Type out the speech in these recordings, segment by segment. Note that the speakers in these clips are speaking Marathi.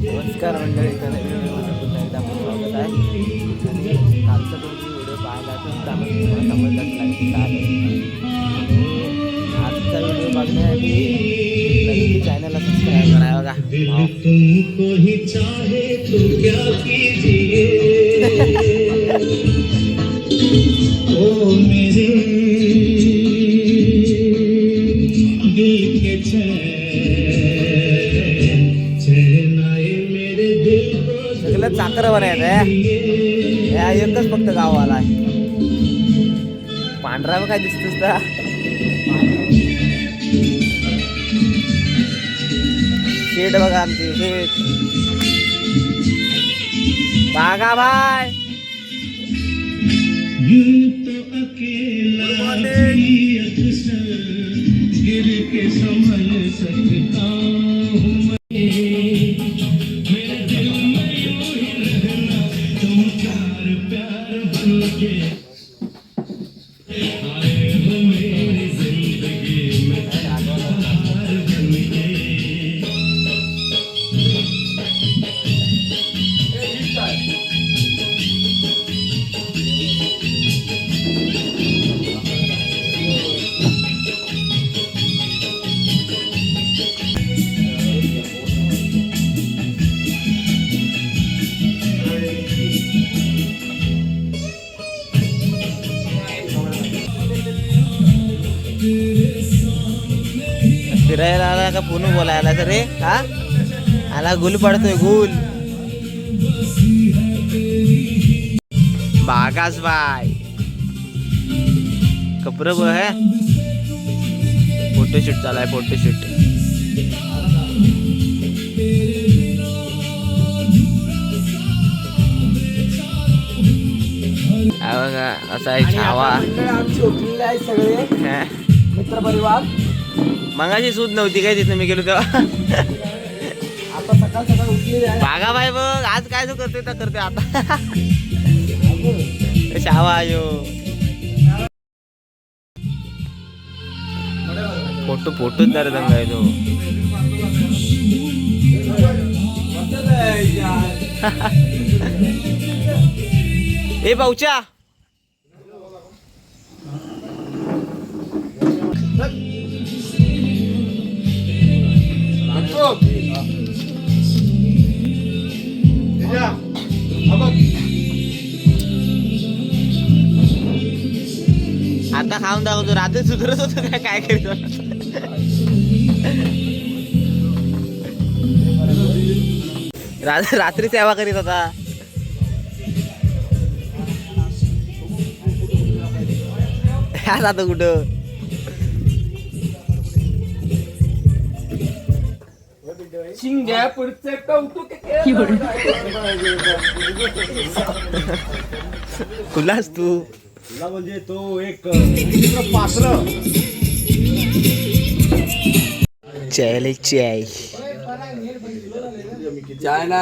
नमस्कार मंडळी, तर पुन्हा एकदा आपलं स्वागत आहे. आणि कालचा तुम्ही व्हिडिओ पाहिला तर त्यामध्ये तुम्हाला समजलं आणि आजचा व्हिडिओ बघण्यासाठी नक्की चॅनलला सबस्क्राईब करा. बघा तुमको ही चाहे तो क्या कीजिए ओ मेरे दिल के सगळं चाकर बनायचं आहे. एकच फक्त गावाला आहे. पांढरा काय दिसतोस का? शेड बघा आमची शेड. बागा भाई गिर के संभल सकता हूँ फिरायला आला का पुन्हा बोलायला तर रे? हा आला गुल पडतोय गुल. बागास बाय कपडे बघ है. फोटोशूट चालू आहे फोटोशूट. बघा असा आहे छावा. सगळे मित्र परिवार. मगाशी सूद नव्हती काय तिथे मी गेलो तेव्हा. आता सकाळ सकाळ उठली. बागा बाई बघ आज काय जो करते तर करते आता. शावा यो फोटो फोटोच जरा दंग आहे तो. ए पाऊच्या आता खाऊन दाखवतो. रात्री सुधरत होत काय करीत रात्री सेवा करीत होता. आता कुठं शिंग्या पुढचे कौतुक खुलास तू तुला म्हणजे तो एक पात्र. चाय चाय चाय ना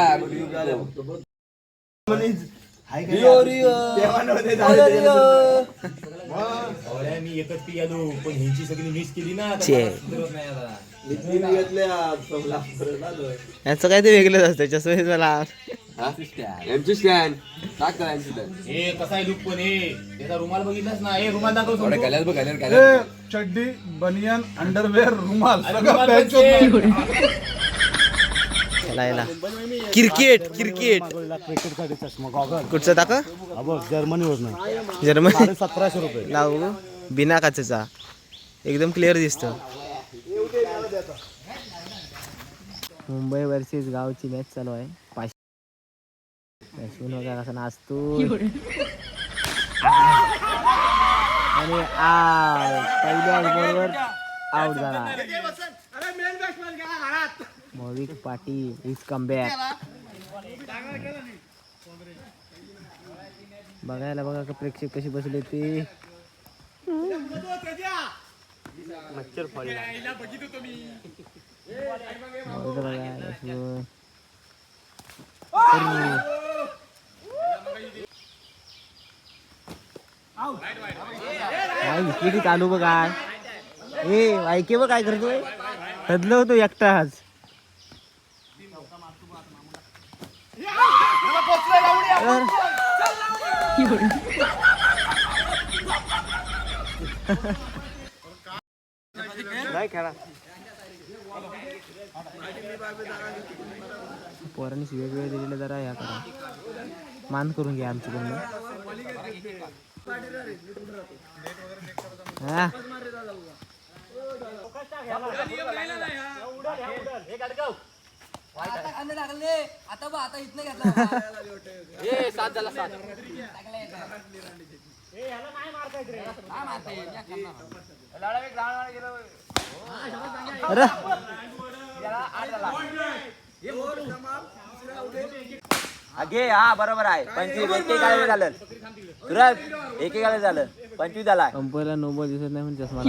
मी एकच पी आलो पण ह्यांची सगळी मिस केली ना. याचं काय ते वेगळंच असतं. चष्मेच मला एमची स्कॅन टाक करा. हे कसा आहे लुक पण हे त्याचा रुमाल बघितलास ना. हे रुमाल दाखव. घाल्यास बघ घाल्यास चड्डी बनियन अंडरवेअर रुमाल क्रिकेट क्रिकेट क्रिकेटसाठी चष्मा गॉगल कुठचं दाखव. जर्मनीवर नाही. जर्मनी 1700 रुपये लावू बिना काचेचा एकदम क्लिअर दिसतं. मुंबई वर्सेस गावची मॅच चालू आहे. बघा कसा नाचतो. आणि पहिल्या बरोबर आउट झाला. Mohit Patil is come back. बघायला बघा का प्रेक्षक कशी बसले ते. मच्छर फळला किती चालू बघ काय. ए ऐके बघ काय करतोय. हदलो होतो एकटा आज. नाही खेळा पोरांनी वेगवेगळे दिलेले जरा या करा मान करून घ्या आमच्याकडनं हा आता इथनं घेतला घे हा बरोबर आहे 25 एकेकाळी झालं सुरज एकेकाळी झालं 25 झाला अंपला नोबल दिसत नाही म्हणजे चष्मा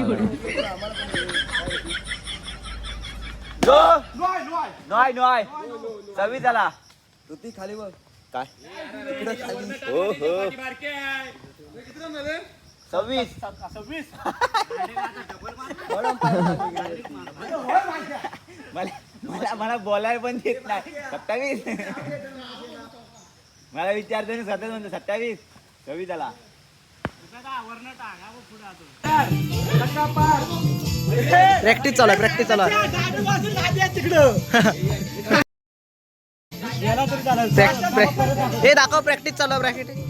नॉय नॉय 26 झाला ऋती खाली बघ काय हो हो 26 मला बोलायला पण देत नाही 27 मला विचारतो 27 म्हणतो 27 26 झाला प्रॅक्टिस चालू प्रॅक्टिस चालू हे दाखव प्रॅक्टिस चालू प्रॅक्टिस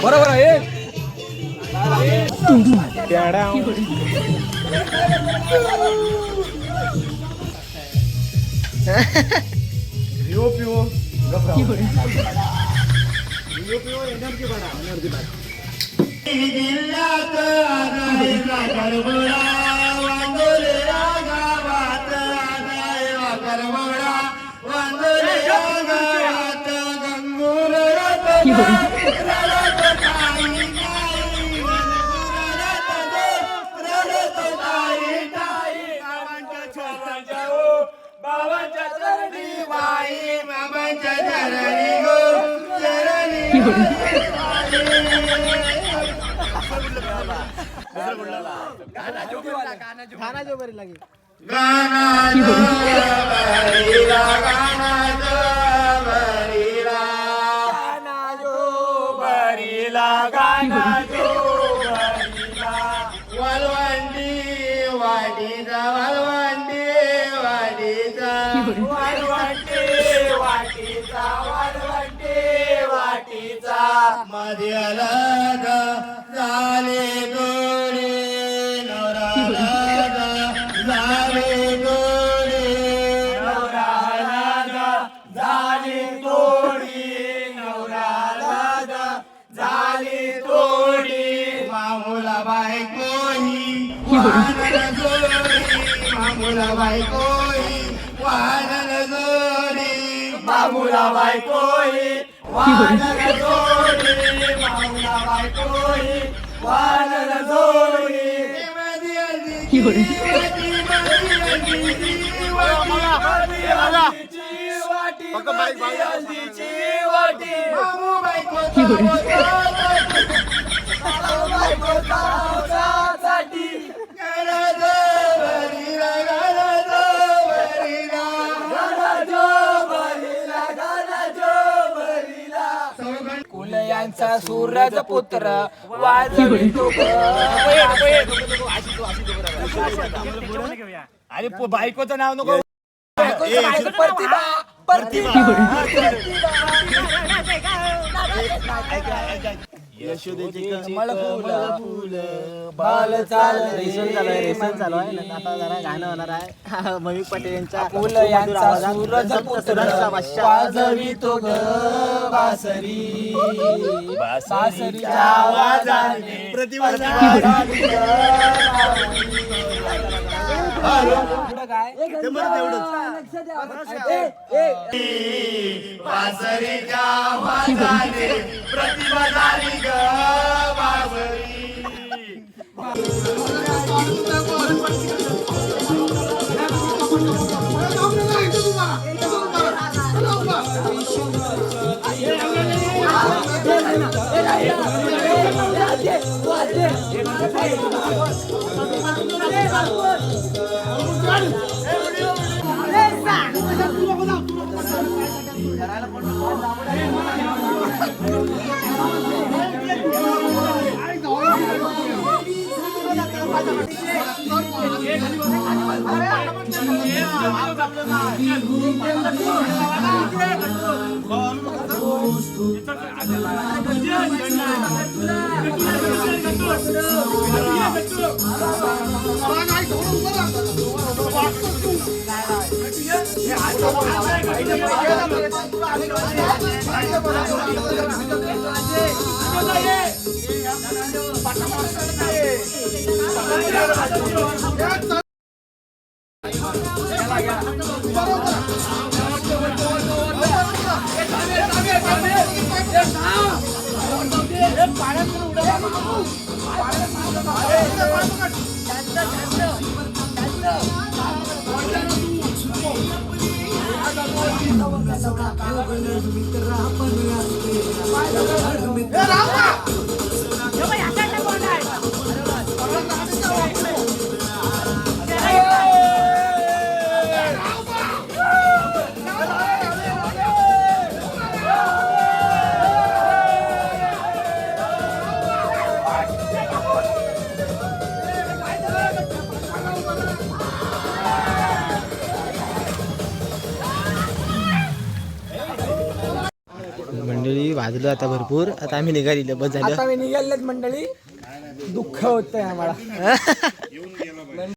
बरोबर आहे गाना जो बरी लगे गाना जो बरीला गाना जो बरीला गाना जो बरीला गाना जो बरीला वालवंडी वाडीचा वालवंडी वाडीचा वालवंडी वाटीचा वालवंडी वाटीचा मध्यला झाले गोडे मामुला बायकोई वानर जोडी मामुला बायकोई वानर जोडी मामुला बायकोई वानर जोडी यांचा सूरज पुत्र वाजवितो अरे बायकोचं नाव नको प्रतिभा रेसन चालू आहे आता जरा गाणं होणार आहे मयूर पटेल यांचा फुल यांचा सूरज पुत्र वाजवितो ग बासरी बासरीच्या आवाजाने प्रतिभा बासरीच्या आवाजाने प्रतिभा झाली ग बासरी मंडळी वाजलं आता भरपूर. आता आम्ही निघाली बस झालं. आता मी निघालेत मंडळी. दुःख होतंय आम्हाला.